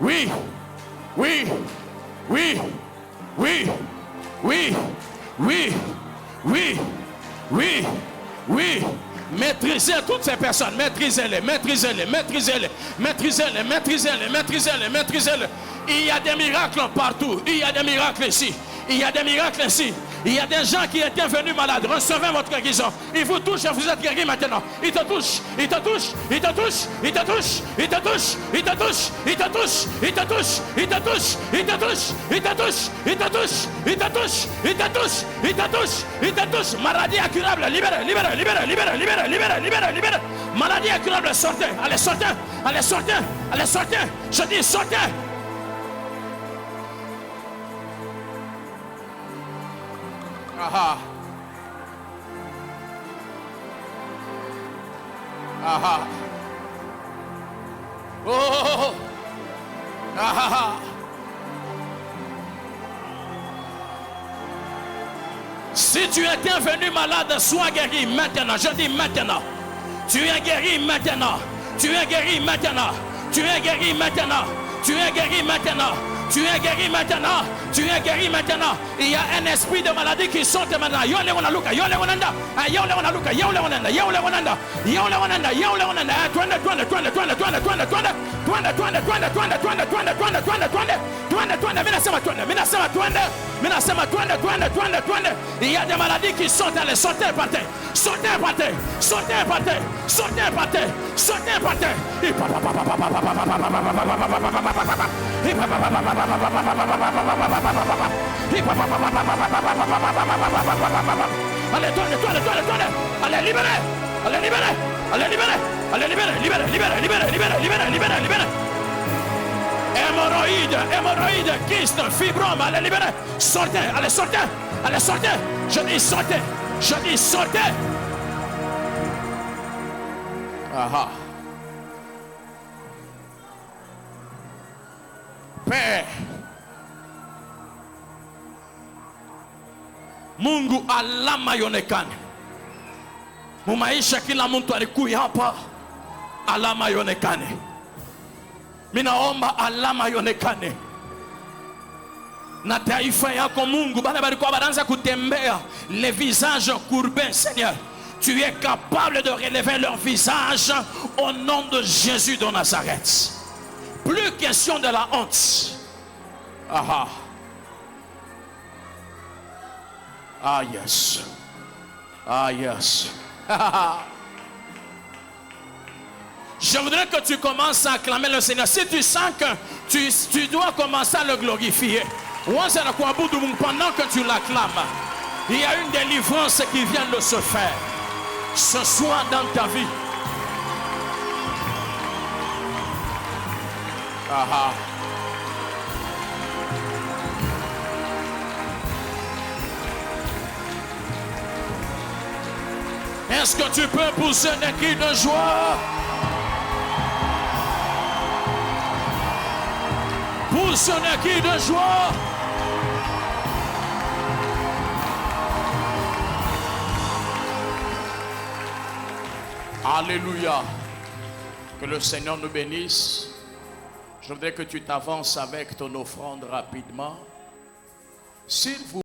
Oui, oui, oui, oui, oui, oui, oui, oui, oui. Maîtrisez toutes ces personnes, maîtrisez-les, maîtrisez-les, maîtrisez-les, maîtrisez-les, maîtrisez-les, maîtrisez-les, maîtrisez-les. Il y a des miracles partout, il y a des miracles ici, il y a des miracles ici. Il y a des gens qui étaient venus malades. Recevez votre guérison. Il vous touche et vous êtes guéri maintenant. Il te touche, il te touche, il te touche, il te touche, il te touche, il te touche, il te touche, il te touche, il te touche, il te touche, il te touche, il te touche, il te touche, il te touche, il te touche, il te touche. Maladie incurable, libérez, libérez, libérez, libérez, libérez, libérez, libérez, libérez. Maladie incurable, sortez, allez, sortez, allez, sortez, allez, sortez. Je dis sortez. Aha. Aha. Oh. Aha. Si tu étais venu malade, sois guéri maintenant. Je dis maintenant. Tu es guéri maintenant. Tu es guéri maintenant. Tu es guéri maintenant. Tu es guéri maintenant. Tu es guéri maintenant. Tu es guéri maintenant. Il y a un esprit de maladie qui saute maintenant. Yole wanaluka, yole wananda. Yole wanaluka, yole wananda, yole wananda. Yole wananda, yole wananda. Twende, twende, twende, twende, twende, twende, twende. Twende, twende, twende, twende, twende, twende, twende, twende, twende. Twende, twende, mina sema twende, mina sema twende. Mina sema twende, twende, twende, twende. Il y a des maladies qui sautent, allez, sautez par terre. Sautez par terre. Sautez par terre. Sautez par terre. Sautez par terre. Allez, tournez, tournez, tournez, tournez. Allez, libérez. Allez, libérez. Allez, libérez. Allez, libérez, libérez, libérez, libérez, libérez, libérez, libérez, libérez. Hémorroïdes, hémorroïdes, kyste, fibrome, allez, libérez. Sortez, allez, sortez. Allez, sortez. Je dis sortez. Je dis sortez. Aha. Père. Mungu alama ionekane. Mumaisha kila mtu alikuja hapa, alama ionekane. Minaomba alama ionekane. Na taifa yako Mungu, bale balikuwa banaanza kutembea les visages courbés, Seigneur. Tu es capable de relever leur visage au nom de Jésus de Nazareth. Plus question de la honte. Aha. Ah yes. Ah yes. Je voudrais que tu commences à acclamer le Seigneur. Si tu sens que tu dois commencer à le glorifier, pendant que tu l'acclames, il y a une délivrance qui vient de se faire ce soir dans ta vie. Aha. Est-ce que tu peux pousser des cris de joie? Pousse des cris de joie. Alléluia. Que le Seigneur nous bénisse. Je voudrais que tu t'avances avec ton offrande rapidement. S'il vous